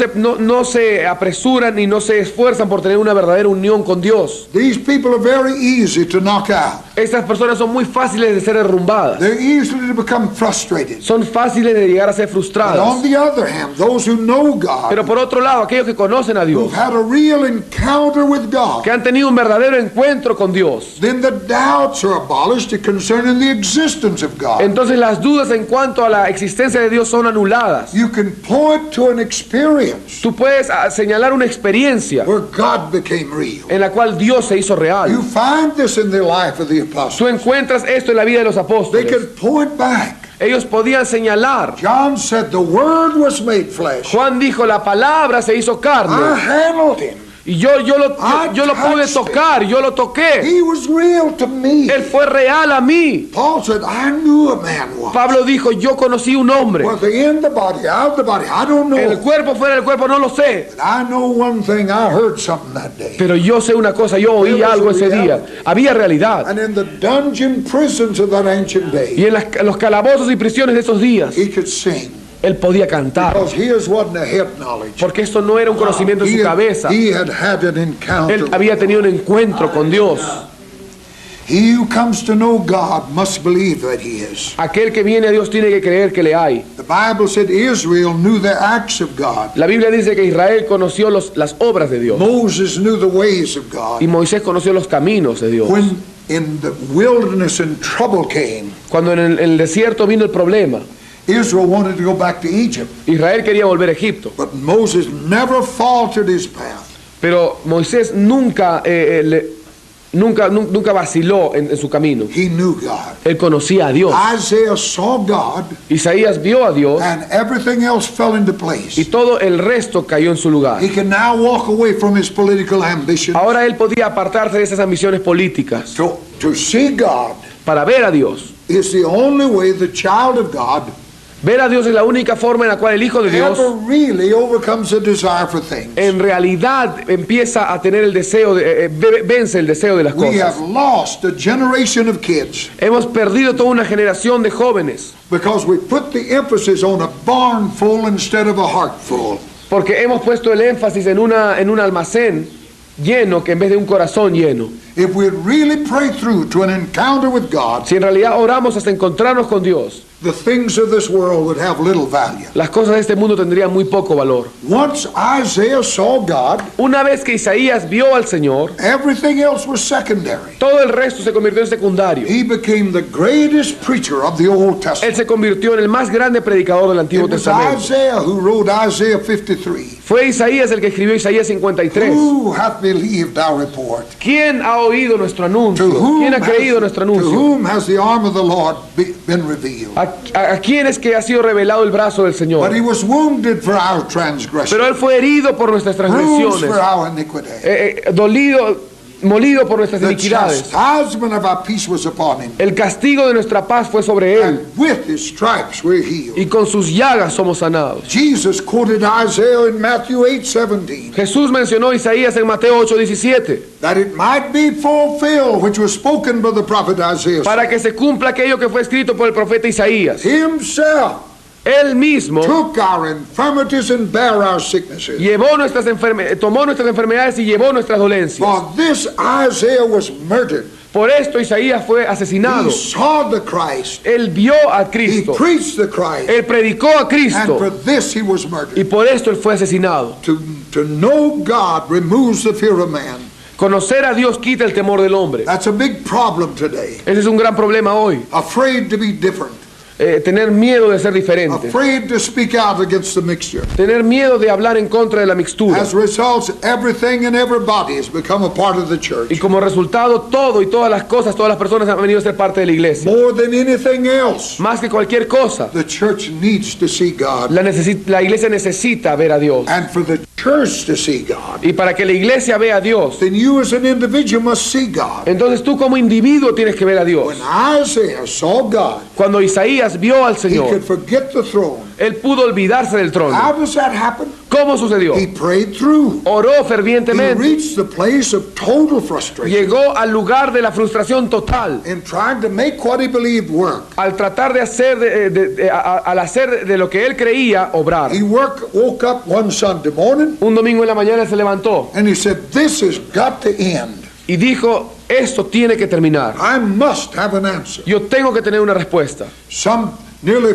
se apresuran y no se esfuerzan por tener una verdadera unión con Dios. These people are very easy to knock out. Estas personas son muy fáciles de ser derrumbadas. They're easily to become frustrated. Son fáciles de llegar a ser But frustradas. on the other hand, those who know God, Pero por otro lado, aquellos que conocen a Dios, who've had a real encounter with God, que han tenido un verdadero encuentro con Dios, then the doubts are abolished concerning the existence of God. entonces las dudas en cuanto a la existencia de Dios son anuladas. You can point to an experience Tú puedes señalar una experiencia where God became real. en la cual Dios se hizo You real. find this in the life of the apostles. Tú encuentras esto en la vida de los They apóstoles. can point back. Ellos podían señalar. John said the Word was made flesh. Juan dijo, la palabra se hizo I carne. handled him. Y yo lo pude tocar, yo lo toqué. He was real to me. Él fue real a mí. Paul said, I knew a man once. Pablo dijo, yo conocí un hombre. Whether in the body, out of the body, I don't know. En el cuerpo, fuera del cuerpo, no lo sé. But I know one thing, I heard something that day. Pero yo sé una cosa, yo oí algo ese día. Había realidad. And in the dungeon prisons of that ancient day, Y en los calabozos y prisiones de esos días, he could sing. él podía cantar. Because his wasn't a head knowledge. Porque esto no era un conocimiento en su cabeza. He had had an encounter. Él había tenido un encuentro con Dios. He who comes to know God must believe that he is. Aquel que viene a Dios tiene que creer que le hay. The Bible said Israel knew the acts of God. La Biblia dice que Israel conoció las obras de Dios. Moses knew the ways of God. Y Moisés conoció los caminos de Dios. When in the wilderness and trouble came, Cuando en el desierto vino el problema, Israel wanted to go back to Egypt. Israel quería volver a Egipto. But Moses never faltered his path. Pero Moisés nunca vaciló en su camino. He knew God. Él conocía a Dios. Isaiah saw God, Isaías vio a Dios and everything else fell into y place. todo el resto cayó en su lugar. He can now walk away from his political ambition. Ahora él podía apartarse de esas ambiciones políticas. To see God Para ver a Dios. is the only way the child of God Ver a Dios es la única forma en la cual el Hijo de Dios ever really overcomes the desire for things. en realidad empieza a tener el deseo, vence el deseo de las We have cosas. lost a generation of kids Hemos perdido toda una generación de jóvenes because we put the emphasis on a barn full instead of a heart full. porque hemos puesto el énfasis en un almacén lleno que en vez de un corazón lleno. If we really pray through to an encounter with God, Si en realidad oramos hasta encontrarnos con Dios, the things of this world would have little value. las cosas de este mundo tendrían muy poco valor. Once Isaiah saw God, Una vez que Isaías vio al Señor, everything else was secondary. todo el resto se convirtió en secundario. He became the greatest preacher of the Old Él Testament. se convirtió en el más grande predicador del Antiguo It was Testamento. Isaiah who wrote Isaiah 53. Fue Isaías el que escribió Isaías 53. Who hath believed our report? ¿Quién ha oído nuestro anuncio? ¿Quién ha creído nuestro to anuncio? whom has the arm of the Lord been revealed? ¿A quién es que ha sido revelado el brazo del But Señor? he was wounded for our transgression, Pero Él fue herido por nuestras bruised transgresiones, for our iniquity. molido por nuestras The iniquidades. chastisement of our peace was upon him, El castigo de nuestra paz fue sobre Él, and with his stripes we're healed. y con sus llagas somos sanados. Jesus quoted Isaiah in Matthew 8:17, Jesús mencionó Isaías en Mateo 8:17, that it might be fulfilled which was spoken by the prophet Isaiah. para que se cumpla aquello que fue escrito por el profeta Isaías. Himself Él mismo took our infirmities and bare our sicknesses. tomó nuestras enfermedades y llevó nuestras dolencias. For this Isaiah was murdered. Por esto Isaías fue asesinado. He saw the Christ. Él vio a He Cristo. preached the Christ. Él predicó a And for Cristo. this he was Y murdered. por esto él fue asesinado. To know God removes the fear of man. Conocer a Dios quita el temor del hombre. That's a big problem today. Ese es un gran problema hoy. Afraid to be different. Tener miedo de ser diferente. Afraid to speak out against the mixture. Tener miedo de hablar en contra de la mixtura. As results, everything and everybody has become a part of the church. Y como resultado, todo y todas las cosas, todas las personas han venido a ser parte de la iglesia. More than anything else, Más que cualquier cosa, the church needs to see God. la iglesia necesita ver a Dios. And for the church to see God, Y para que la iglesia vea a Dios, then you as an individual must see God. entonces tú como individuo tienes que ver a Dios. When Isaiah saw God, Cuando Isaías vio al he Señor, could forget the throne. él pudo olvidarse del trono. How does that happen? ¿Cómo sucedió? He prayed through. Oró He fervientemente. reached the place of total frustration Llegó al lugar de la frustración total. in trying to make what he believed work. Al tratar de hacer, al hacer de lo que él creía, obrar. He woke up one Sunday morning Un domingo en la mañana se levantó and he said, "This has got to end. y dijo, esto tiene que terminar. I must have an answer." Yo tengo que tener una respuesta. Some nearly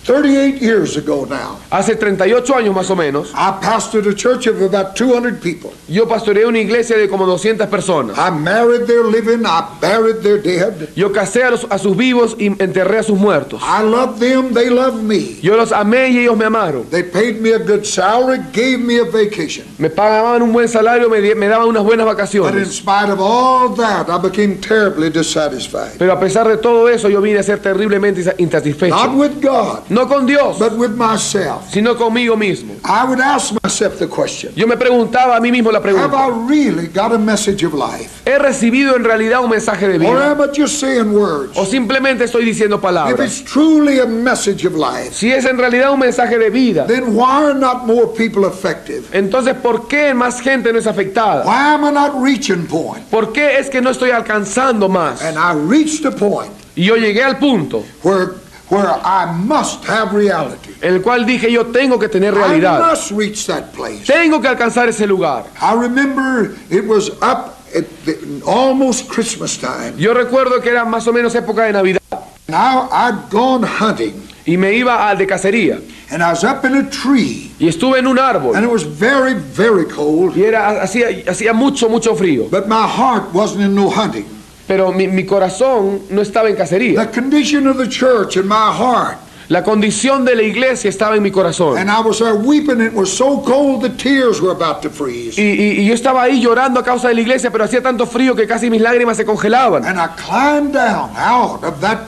38 years ago now, Hace 38 años más o menos, I pastored a church of about 200 people. yo pastoreé una iglesia de como 200 personas. I married their living, I buried their dead. Yo casé a sus vivos y enterré a sus muertos. I loved them, they loved me. Yo los amé y ellos me amaron. They paid me a good salary, gave me a vacation. Me pagaban un buen salario, me daban unas buenas But in vacaciones. spite of all that, I became terribly dissatisfied. Pero a pesar de todo eso, yo vine a ser terriblemente Not insatisfecho. with God, No con Dios, but with myself. sino conmigo mismo. I would ask myself the question, Yo me preguntaba a mí mismo la have I pregunta: really got a message of life? ¿he recibido en realidad un mensaje de Or vida? am I just saying words? ¿O simplemente estoy diciendo If palabras? it's truly a message of life, Si es en realidad un mensaje de vida, then why are not more people effective? entonces ¿por qué más gente no es afectada? Why am I not reaching point? ¿Por qué es que no estoy alcanzando más? And I reached a point Y yo llegué al punto where I must have reality. en el cual dije, yo tengo que tener I realidad. must reach that place. Tengo que alcanzar ese lugar. I remember it was up at almost Christmas time. Yo recuerdo que era más o menos época de Navidad Now I'd gone hunting y me iba de cacería and I was up in a tree y estuve en un árbol and it was very, very cold, y hacía mucho frío, but my heart wasn't in no hunting. pero mi corazón no estaba en cacería. The condition of the church in my heart, La condición de la iglesia estaba en mi corazón. and I was there weeping. It was so cold the tears were about to freeze. Y yo estaba ahí llorando a causa de la iglesia, pero hacía tanto frío que casi mis lágrimas se congelaban. And I climbed down out of that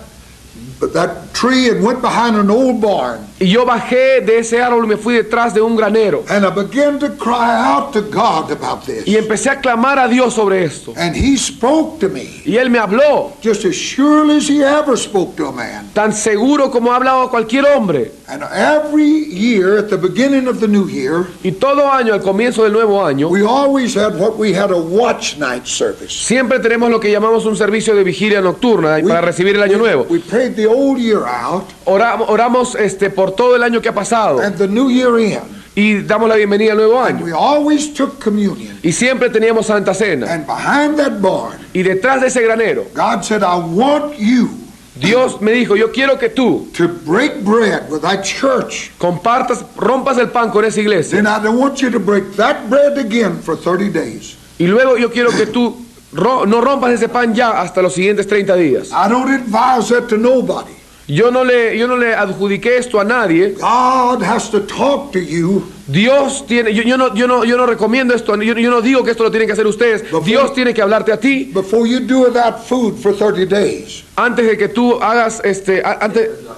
tree and went behind an old barn. Y yo bajé de ese árbol y me fui detrás de un granero. And I began to cry out to God about this. Y empecé a clamar a Dios sobre esto. And He spoke to me Y Él me habló, just as surely as He ever spoke to a man. tan seguro como ha hablado a cualquier hombre. And every year at the beginning of the new year, Y todo año, al comienzo del nuevo año, we always had a watch night service. siempre tenemos lo que llamamos un servicio de vigilia nocturna para recibir el año nuevo. We prayed the old year out Oramos por todo el año que ha pasado and the new year in. y damos la bienvenida al nuevo And año. we always took communion. Y siempre teníamos Santa Cena. And behind that barn, Y detrás de ese granero, God said, I want you Dios me dijo, yo quiero que tú to break bread with that church. rompas el pan con esa iglesia. Then I don't want you to break that bread again for 30 days. Y luego yo quiero que tú no rompas ese pan ya hasta los siguientes 30 días. I don't advise that to nobody. Yo no le adjudiqué esto a nadie. God has to talk to you. Dios tiene, yo no recomiendo esto, yo no digo que esto lo tienen que hacer ustedes. Dios tiene que hablarte a ti Before you do that food for 30 days. antes de que tú hagas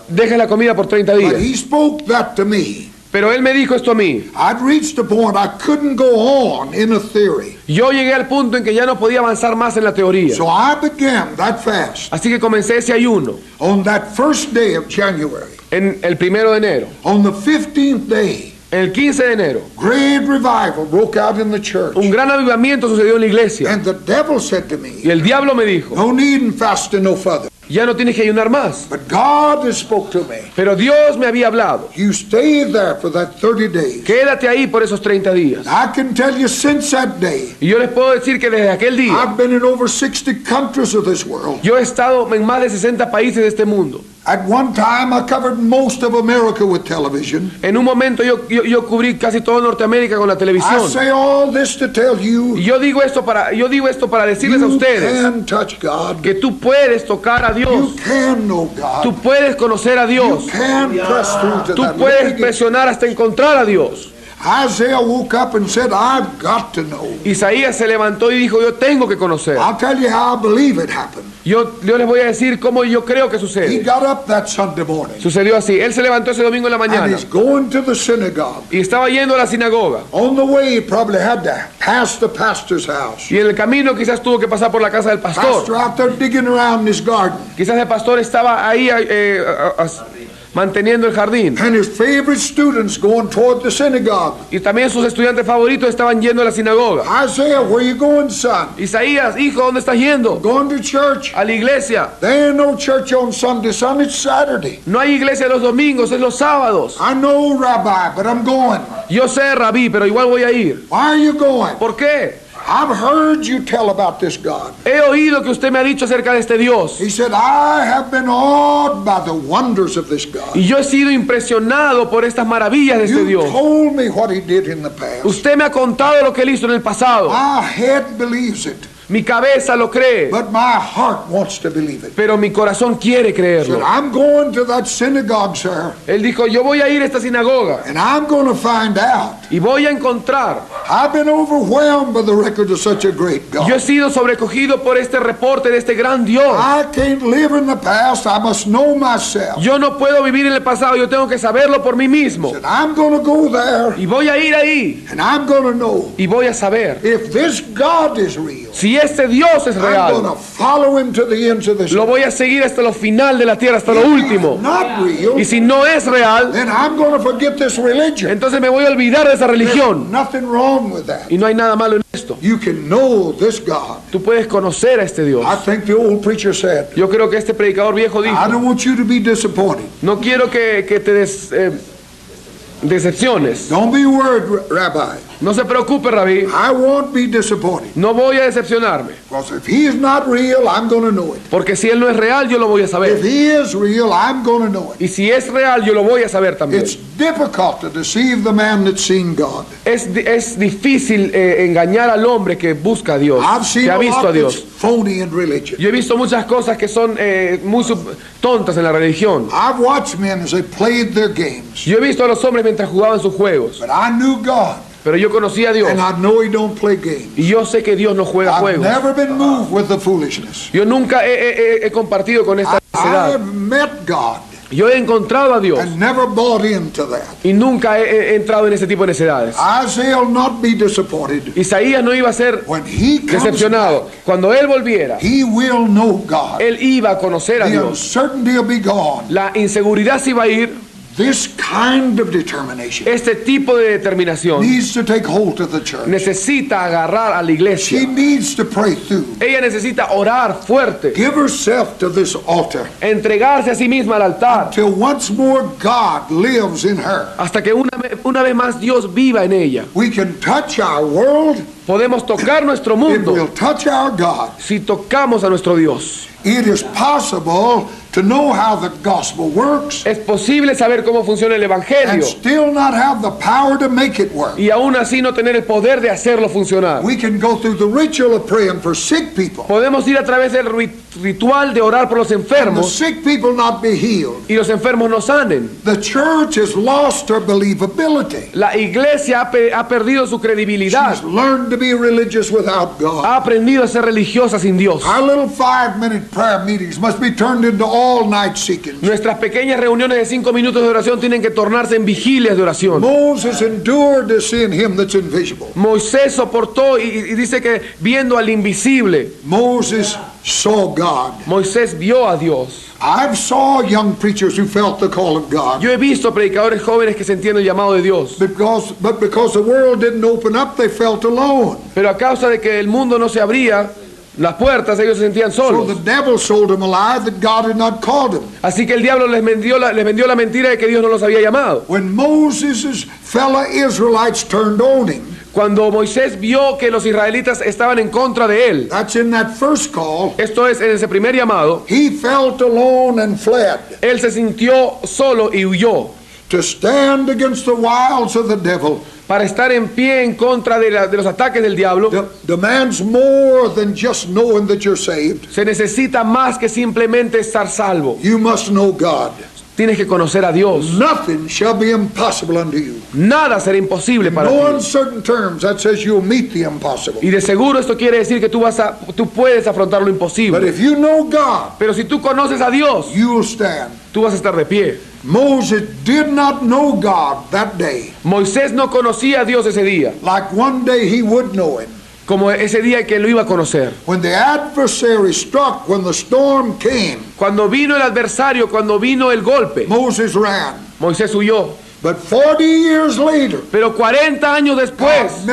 dejes la comida por 30 But días. He spoke that to me. Pero él me dijo esto a mí. I'd reached a point I couldn't go on in a theory. Yo llegué al punto en que ya no podía avanzar más en la teoría. So I began that fast Así que comencé ese ayuno on that first day of January. en el 1 de enero. On the 15th day, El 15 de enero, great revival broke out in the church. un gran avivamiento sucedió en la iglesia. And the devil said to Y me, el diablo me dijo, no need in fasting no further. ya no tienes que ayunar más. But God has spoke to me. Pero Dios me había hablado. You stay there for that 30 days. Quédate ahí por esos 30 días. I can tell you since that day, Y yo les puedo decir que desde aquel día, I've been in over 60 countries of this world. yo he estado en más de 60 países de este mundo. At one time, I covered most of America with television. En un momento yo cubrí casi toda Norteamérica con la I televisión. say all this to tell you, Y yo digo esto para decirles a you ustedes can touch God. que tú puedes tocar a You Dios. can know Tú God. puedes conocer a Dios. You can press through to Tú that. puedes living- presionar hasta encontrar a Dios. Isaiah woke up and said, I've got to know. Isaías se levantó y dijo, yo tengo que conocer. I'll tell you how I believe it happened. Yo les voy a decir cómo yo creo que He sucede. got up that Sunday morning Sucedió así. Él se levantó ese domingo en la and mañana he's going to the synagogue. y estaba yendo a la sinagoga. On the way, he probably had to pass the pastor's house. Y en el camino quizás tuvo que pasar por la casa del Pastor pastor. out there digging around in his garden. Quizás el pastor estaba ahí manteniendo el jardín. And his favorite students going toward the synagogue. Y también sus estudiantes favoritos estaban yendo a la sinagoga. Isaiah, where you going, son? Isaías, hijo, ¿dónde estás yendo? Going to church. A la iglesia. There ain't no church on Sunday, son. It's Saturday. No hay iglesia los domingos, es los sábados. I know, Rabbi, but I'm going. Yo sé, Rabí, pero igual voy a ir. Why are you going? ¿Por qué? I've heard you tell about this God. He oído que usted me ha dicho acerca de este Dios. He said, I have been awed by the wonders of this God. Y yo he sido impresionado por estas maravillas de este You Dios. told me what he did in the past. Usted me ha contado lo que él hizo en el pasado. My head believes it, Mi cabeza lo cree, but my heart wants to believe it. pero mi corazón quiere He said, creerlo. I'm going to that synagogue, sir, Él dijo, yo voy a ir a esta sinagoga and I'm going to find out. y voy a encontrar. I've been overwhelmed by the record of such a great Yo he God. sido sobrecogido por este reporte de este gran Dios. I can't live in the past. I must know myself. Yo no puedo vivir en el pasado, yo tengo que saberlo por mí mismo. And I'm going to go there, Y voy a ir ahí and I'm going to know y voy a saber if this God is real. si este Dios es I'm going real. to follow him to the ends of this Lo earth. voy a seguir hasta lo final de la tierra, hasta lo If he's último. not real, Y si no es real, then I'm going to forget this religion. entonces me voy a olvidar de esa religión. Nothing wrong with that. Y no hay nada malo en esto. You can know this God. Tú puedes conocer a este Dios. I think the old preacher said, Yo creo que este predicador viejo dijo, I don't want you to be disappointed. no quiero que te decepciones. Don't be worried, Rabbi. No se preocupe, Rabí. I won't be disappointed. No voy a decepcionarme. Because if he is not real, I'm going to know it. Porque si él no es real, yo lo voy a If saber. he is real, I'm going to know it. Y si es real, yo lo voy a saber también. It's difficult to deceive the man that's seen God. Es difícil engañar al hombre que busca a Dios, I've seen que ha a visto a lot that's Dios. phony in religion. Yo he visto muchas cosas que son muy tontas en la religión. I've watched men as they played their games. Yo he visto a los hombres mientras jugaban sus juegos, But I knew God, pero yo conocí a Dios and I know he don't play games. y yo sé que Dios no juega I've juegos. never been moved with the foolishness. Yo nunca he compartido con esta I necedad. have met God Yo he encontrado a Dios and never bought into that. y nunca he entrado en ese tipo de necedades. Isaiah will not be disappointed. Isaías no iba a ser When he comes decepcionado. back, Cuando él volviera, he will know God. él iba a conocer a The Dios. uncertainty will be gone. La inseguridad se iba a ir. This kind of determination Este tipo de determinación needs to take hold of the church. necesita agarrar a la She iglesia. needs to pray through. Ella necesita orar fuerte, Give herself to this altar entregarse a sí misma al altar, till once more God lives in her. hasta que una vez más Dios viva en ella. We can touch our world. Podemos tocar nuestro It mundo will touch our God. si tocamos a nuestro Dios. It is possible to know how the gospel works Es posible saber cómo funciona el and Evangelio still not have the power to make it work. y aún así no tener el poder de hacerlo funcionar. We can go through the ritual of praying for sick people Podemos ir a través del ritual de orar por los and the enfermos sick people not be healed. y los enfermos no sanen. The church has lost her believability. La iglesia ha perdido su credibilidad. She's learned to be religious without God. Ha aprendido a ser religiosa sin Dios. Our little 5-minute prayer meetings must be turned into all-night seekings. Nuestras pequeñas reuniones de 5 minutos de oración tienen que tornarse en vigilias de oración. Moses endured to see in him that's invisible. Moisés soportó y dice que viendo al invisible, Moses saw God. Moisés vio a Dios. I've saw young preachers who felt the call of God. Yo he visto predicadores jóvenes que sentían el llamado de Dios, But because the world didn't open up, they felt alone. pero a causa de que el mundo no se abría las puertas, ellos se sentían So solos. the devil sold them a lie that God had not called them. Así que el diablo les vendió la mentira de que Dios no los había llamado. When Moses' fellow Israelites turned on him, Cuando Moisés vio que los israelitas estaban en contra de él, that's in that first call, esto es en ese primer llamado, he felt alone and fled. él se sintió solo y huyó To stand against the wiles of the devil para estar en pie en contra de los ataques del diablo. demands more than just knowing that you're saved. Se necesita más que simplemente estar salvo. You must know God. Tienes que conocer a Dios. Nothing shall be impossible unto you. Nada será imposible para No ti. uncertain terms, that says you'll meet the impossible. Y de seguro esto quiere decir que tú puedes afrontar lo But imposible. if you know God, Pero si tú conoces a Dios, you'll stand. tú vas a estar de pie. Moses did not know God that day, Moisés no conocía a Dios ese día, like one day he would know him. como ese día que lo iba a conocer. When the adversary struck, when the storm came, Cuando vino el adversario, cuando vino el golpe, Moses ran. Moisés huyó. But 40 years later, Pero 40 años después,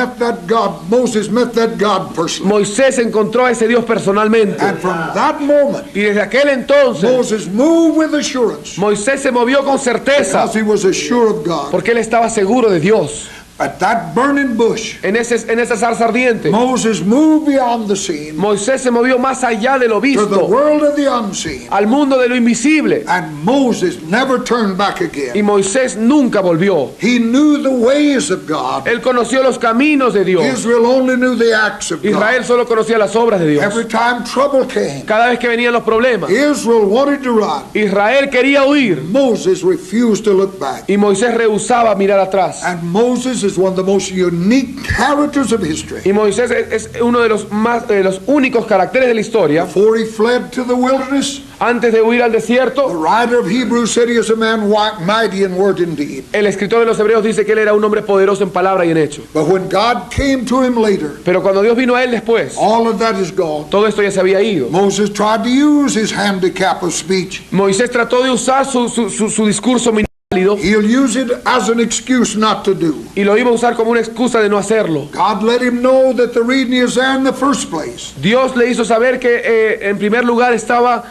Moses met that God personally. Moisés encontró a ese Dios personalmente. And from that moment, Y desde aquel entonces, Moses moved with assurance Moisés se movió con certeza, because he was assured of God. porque él estaba seguro de Dios. At that burning bush, En esa zarza ardiente, Moses moved beyond the scene Moisés se movió más allá de lo to the visto, world of the unseen. al mundo de lo invisible. And Moses never turned back Y again. Moisés nunca volvió. He knew the ways of God. Él conoció los caminos de Dios. Israel only knew the acts of Israel God. solo conocía las obras de Dios. Every time trouble came, Cada vez que venían los problemas, Israel wanted to run. Israel quería huir Moses refused to look back. y Moisés rehusaba mirar atrás. And Moses is one of the most unique characters of history. Y Moisés es uno de los únicos caracteres de la historia. Before he fled to the wilderness, Antes de huir al the desierto, writer of Hebrews said he is a man mighty in word and deed. el escritor de los Hebreos dice que él era un hombre poderoso en palabra y en hecho. But when God came to him later, Pero cuando Dios vino a él después, all of that is gone. todo esto ya se había ido. Moses tried to use his handicap of speech. Moisés trató de usar su discurso válido He'll use it as an excuse not to do. y lo iba a usar como una excusa de no hacerlo. God let him know that the reason he is there in the first place Dios le hizo saber que en primer lugar estaba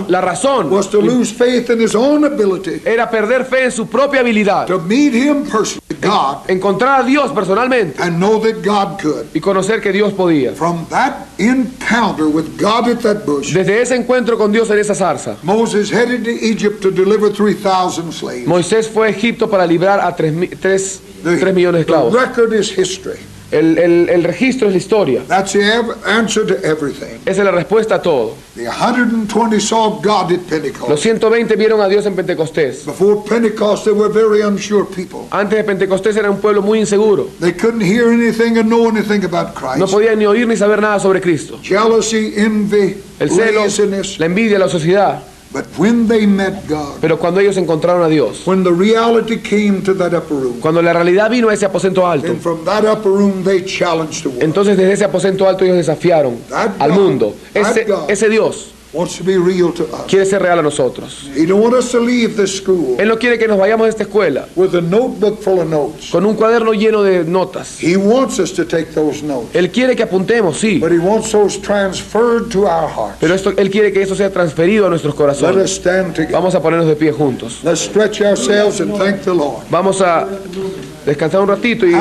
la razón. was to lose faith in his own ability Era perder fe en su propia habilidad. to meet him personally, God, Encontrar a Dios personalmente and know that God could. y conocer que Dios podía. From that encounter with God at that bush, Desde ese encuentro con Dios en esa zarza, Moses headed to Egypt to deliver 3,000 slaves. Moisés fue a Egipto para librar a 3 millones de The esclavos. record is history. El registro es la historia. That's the answer to everything. Esa es la respuesta a todo. The 120 saw God at Los Pentecost. 120 vieron a Dios en Pentecostés. Before Pentecost, they were very unsure people. Antes de Pentecostés era un pueblo muy inseguro. They couldn't hear anything and know anything about No Christ. podían ni oír ni saber nada sobre Cristo. Jealousy, envy, El celo, laziness. la envidia, la sociedad. But when they met God, Pero cuando ellos encontraron a Dios, when the reality came to that upper room, cuando la realidad vino a ese aposento alto, and from that upper room they challenged the world. entonces desde ese aposento alto ellos desafiaron al mundo. Ese Dios Wants to be real to us. quiere ser real a nosotros. He don't want us to leave this school Él no quiere que nos vayamos de esta escuela with a notebook full of notes. con un cuaderno lleno de notas. He wants us to take those notes, Él quiere que apuntemos, sí, but he wants those transferred to our hearts. pero Él quiere que eso sea transferido a nuestros Let corazones. us stand together. Vamos a ponernos de pie juntos. Let's stretch ourselves and thank the Lord. Vamos a descansar un ratito y